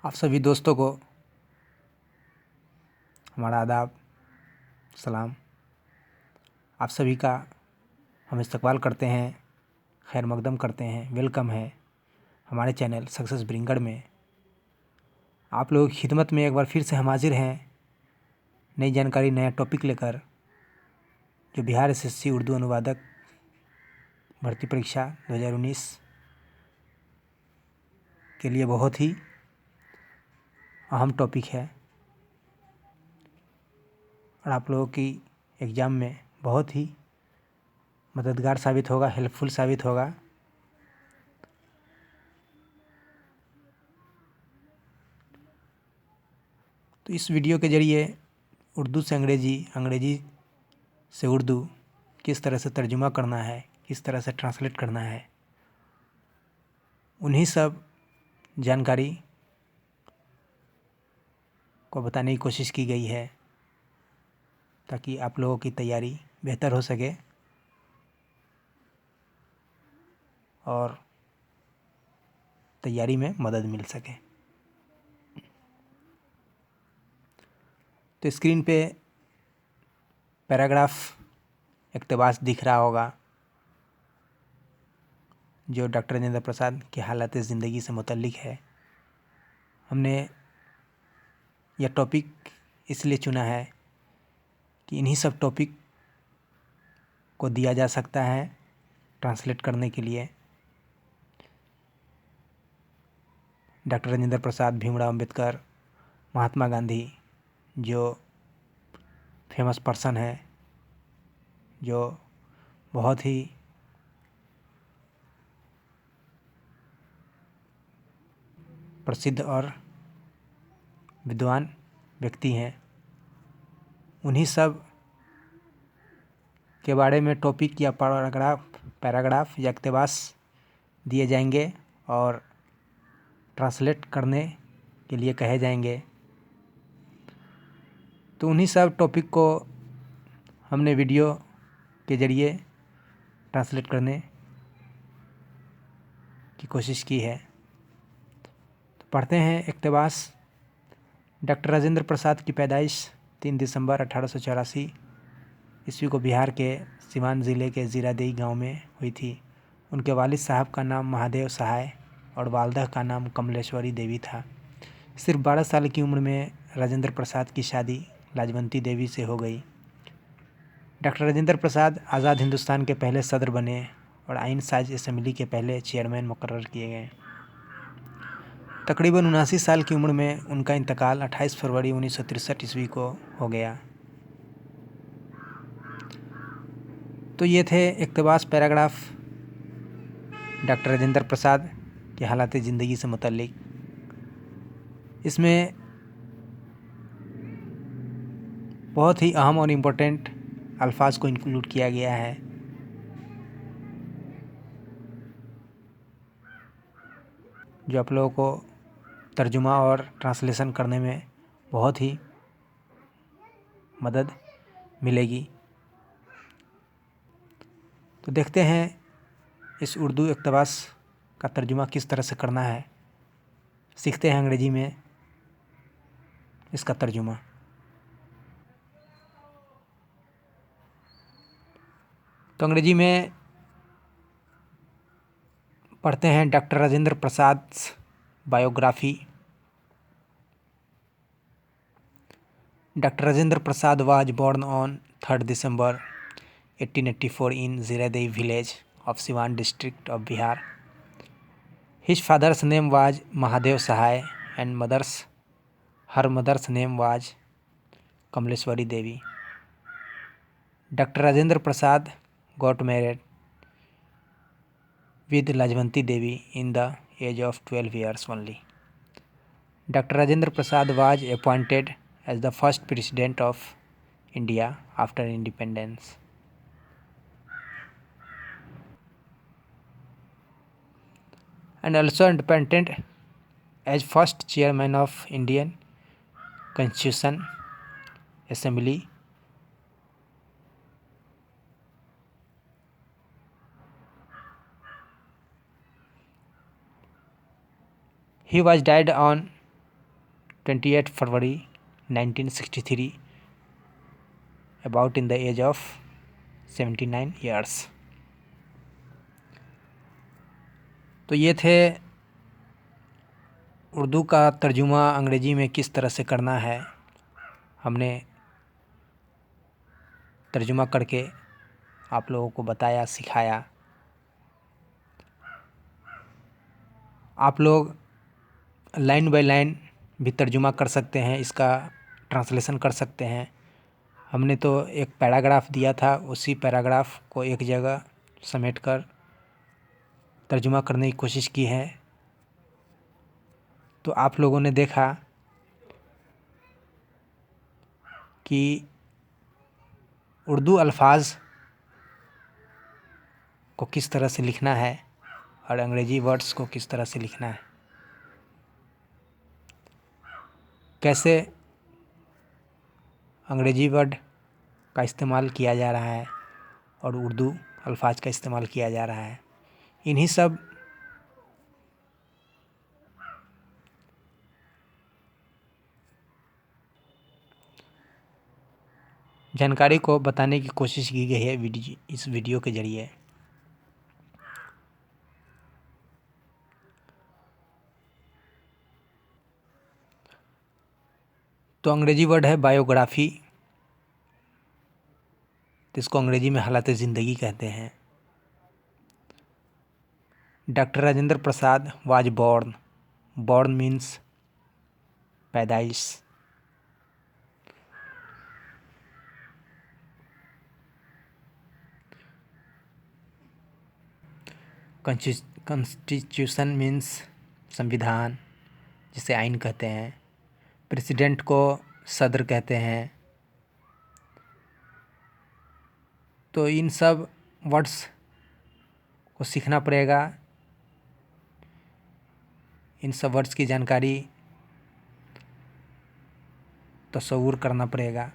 आप सभी दोस्तों को हमारा आदाब सलाम। आप सभी का हम इस्तकबाल करते हैं, खैर मकदम करते हैं, वेलकम है हमारे चैनल सक्सेस ब्रिंगर में। आप लोगों की खिदमत में एक बार फिर से हम हाजिर हैं नई जानकारी, नया टॉपिक लेकर, जो बिहार एसएससी उर्दू अनुवादक भर्ती परीक्षा 2019 के लिए बहुत ही अहम टॉपिक है और आप लोगों की एग्ज़ाम में बहुत ही मददगार साबित होगा, हेल्पफुल साबित होगा। तो इस वीडियो के ज़रिए उर्दू से अंग्रेज़ी, अंग्रेज़ी से उर्दू किस तरह से तर्जुमा करना है, किस तरह से ट्रांसलेट करना है, उन्हीं सब जानकारी को बताने की कोशिश की गई है ताकि आप लोगों की तैयारी बेहतर हो सके और तैयारी में मदद मिल सके। तो स्क्रीन पे पैराग्राफ इक़्तिबास दिख रहा होगा, जो डॉक्टर राजेंद्र प्रसाद की हालत ज़िंदगी से मुतल्लिक है। हमने यह टॉपिक इसलिए चुना है कि इन्हीं सब टॉपिक को दिया जा सकता है ट्रांसलेट करने के लिए। डॉक्टर राजेंद्र प्रसाद, भीमराव अंबेडकर, महात्मा गांधी, जो फेमस पर्सन है, जो बहुत ही प्रसिद्ध और विद्वान व्यक्ति हैं, उन्हीं सब के बारे में टॉपिक या पैराग्राफ या इक़्तिबास दिए जाएंगे और ट्रांसलेट करने के लिए कहे जाएंगे। तो उन्हीं सब टॉपिक को हमने वीडियो के ज़रिए ट्रांसलेट करने की कोशिश की है। तो पढ़ते हैं इक़्तिबास। डॉक्टर राजेंद्र प्रसाद की पैदाइश 3 दिसंबर 1884 ईस्वी को बिहार के सिवान ज़िले के जीरादेई गांव में हुई थी। उनके वालिद साहब का नाम महादेव सहाय और वालदा का नाम कमलेश्वरी देवी था। सिर्फ 12 साल की उम्र में राजेंद्र प्रसाद की शादी लाजवंती देवी से हो गई। डॉक्टर राजेंद्र प्रसाद आज़ाद हिंदुस्तान के पहले सदर बने और आइन साज असेंबली के पहले चेयरमैन मुकर्रर किए गए। तकरीबन 79 साल की उम्र में उनका इंतकाल 28 फरवरी 1963 ईस्वी को हो गया। तो ये थे इक़्तिबास पैराग्राफ डॉक्टर राजेंद्र प्रसाद की हालात ज़िंदगी से मुतल्लिक। इसमें बहुत ही अहम और इम्पोर्टेंट अल्फाज को इंक्लूड किया गया है, जो आप लोगों को तर्जुमा और ट्रांसलेशन करने में बहुत ही मदद मिलेगी। तो देखते हैं इस उर्दू इक़्तिबास का तर्जुमा किस तरह से करना है। सीखते हैं अंग्रेज़ी में इसका तर्जुमा। तो अंग्रेज़ी में पढ़ते हैं doctor Rajendra Prasad biography. Dr. Rajendra Prasad was born on 3rd December 1884 in Ziradei village of Siwan district of Bihar. His father's name was Mahadev Sahai and her mother's name was Kamleshwari Devi. Dr. Rajendra Prasad got married with Lajvanti Devi in the age of 12 years only. Dr. Rajendra Prasad was appointed as the first president of India after independence. And also appointed as first chairman of Indian Constitution Assembly. He was died on 28 February 1963, about in the age of 79 years। तो ये थे उर्दू का तर्जुमा अंग्रेजी में किस तरह से करना है। हमने तर्जुमा करके आप लोगों को बताया, सिखाया। आप लोग लाइन बाय लाइन भी तर्जुमा कर सकते हैं, इसका ट्रांसलेशन कर सकते हैं। हमने तो एक पैराग्राफ दिया था, उसी पैराग्राफ को एक जगह समेटकर तर्जुमा करने की कोशिश की है। तो आप लोगों ने देखा कि उर्दू अल्फाज को किस तरह से लिखना है और अंग्रेजी वर्ड्स को किस तरह से लिखना है, कैसे अंग्रेजी वर्ड का इस्तेमाल किया जा रहा है और उर्दू अल्फाज का इस्तेमाल किया जा रहा है। इन्हीं सब जानकारी को बताने की कोशिश की गई है इस वीडियो के ज़रिए। तो अंग्रेजी वर्ड है बायोग्राफी, जिसको अंग्रेजी में हालत ज़िंदगी कहते हैं। Doctor Rajendra Prasad was born means पैदाइश। कॉन्स्टिट्यूशन मीन्स संविधान, जिसे आइन कहते हैं। प्रेसिडेंट को सदर कहते हैं। तो इन सब वर्ड्स को सीखना पड़ेगा, इन सब वर्ड्स की जानकारी तसव्वुर करना पड़ेगा,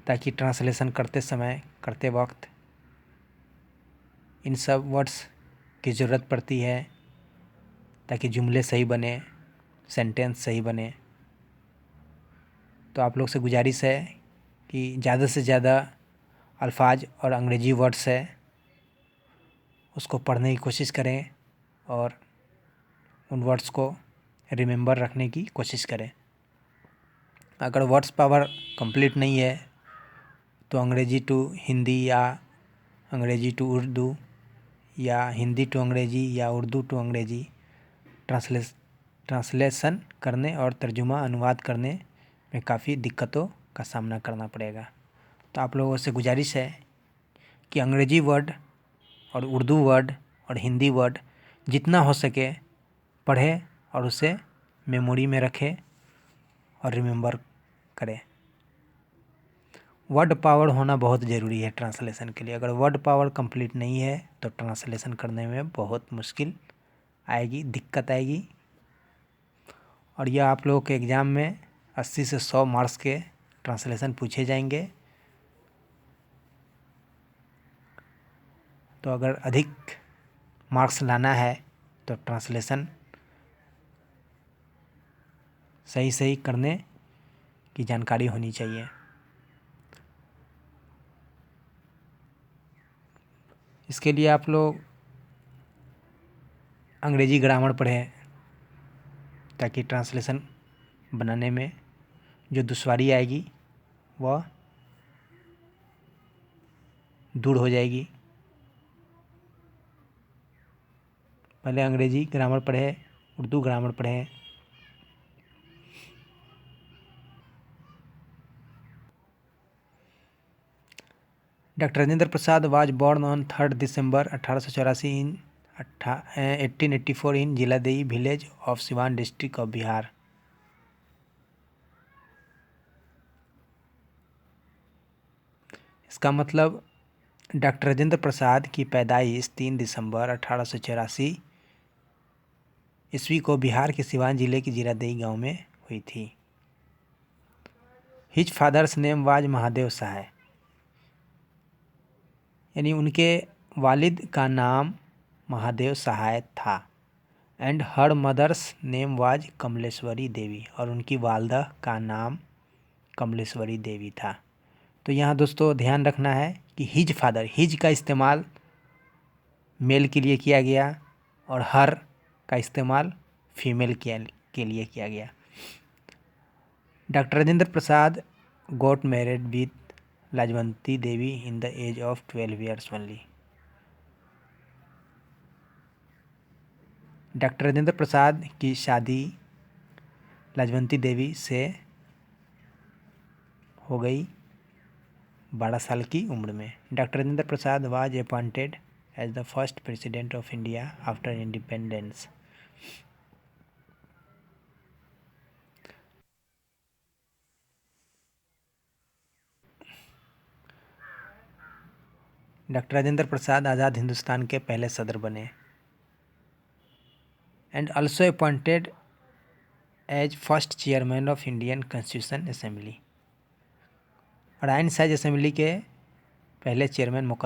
ताकि ट्रांसलेशन करते वक्त इन सब वर्ड्स की ज़रूरत पड़ती है, ताकि जुमले सही बने, सेंटेंस सही बने। तो आप लोग से गुजारिश है कि ज़्यादा से ज़्यादा अल्फाज और अंग्रेजी वर्ड्स है उसको पढ़ने की कोशिश करें और उन वर्ड्स को रिमेंबर रखने की कोशिश करें। अगर वर्ड्स पावर कंप्लीट नहीं है तो अंग्रेजी टू हिंदी या अंग्रेजी टू उर्दू या हिंदी टू अंग्रेजी या उर्दू टू अंग्रेजी ट्रांसलेशन करने और तर्जुमा अनुवाद करने में काफ़ी दिक्कतों का सामना करना पड़ेगा। तो आप लोगों से गुजारिश है कि अंग्रेजी वर्ड और उर्दू वर्ड और हिंदी वर्ड जितना हो सके पढ़ें और उसे मेमोरी में रखें और रिमेंबर करें। वर्ड पावर होना बहुत ज़रूरी है ट्रांसलेशन के लिए। अगर वर्ड पावर कंप्लीट नहीं है तो ट्रांसलेशन करने में बहुत मुश्किल आएगी, दिक्कत आएगी। और यह आप लोगों के एग्ज़ाम में 80 से 100 मार्क्स के ट्रांसलेशन पूछे जाएंगे। तो अगर अधिक मार्क्स लाना है तो ट्रांसलेशन सही करने की जानकारी होनी चाहिए। इसके लिए आप लोग अंग्रेजी ग्रामर पढ़ें, ताकि ट्रांसलेशन बनाने में जो दुश्वारी आएगी वह दूर हो जाएगी। पहले अंग्रेजी ग्रामर पढ़ें, उर्दू ग्रामर पढ़ें। Doctor Rajendra Prasad was born on 3 December 1884 in 1884 in Ziradei village of Siwan district of Bihar. इसका मतलब डॉक्टर राजेंद्र प्रसाद की पैदाइश 3 दिसंबर 1884 ईस्वी को बिहार के सिवान जिले के जिलादेई गांव में हुई थी। His father's name was Mahadev Sahay, यानी उनके वालिद का नाम महादेव सहाय था। And her mother's name was Kamleshwari Devi, और उनकी वालदा का नाम कमलेश्वरी देवी था। तो यहाँ दोस्तों ध्यान रखना है कि हिज फादर, हिज का इस्तेमाल मेल के लिए किया गया और हर का इस्तेमाल फीमेल के लिए किया गया। Doctor Rajendra Prasad got married with Lajwanti Devi in the age of 12 years only. Doctor Rajendra Prasad की शादी लाजवंती देवी से हो गई 12 साल की उम्र में। Doctor Rajendra Prasad was appointed as the first president of India after independence. Doctor Rajendra Prasad आज़ाद हिंदुस्तान के पहले सदर बने। And also appointed as first chairman of Indian constitution assembly, और आइन साइज असेंबली के पहले चेयरमैन मुकर्रर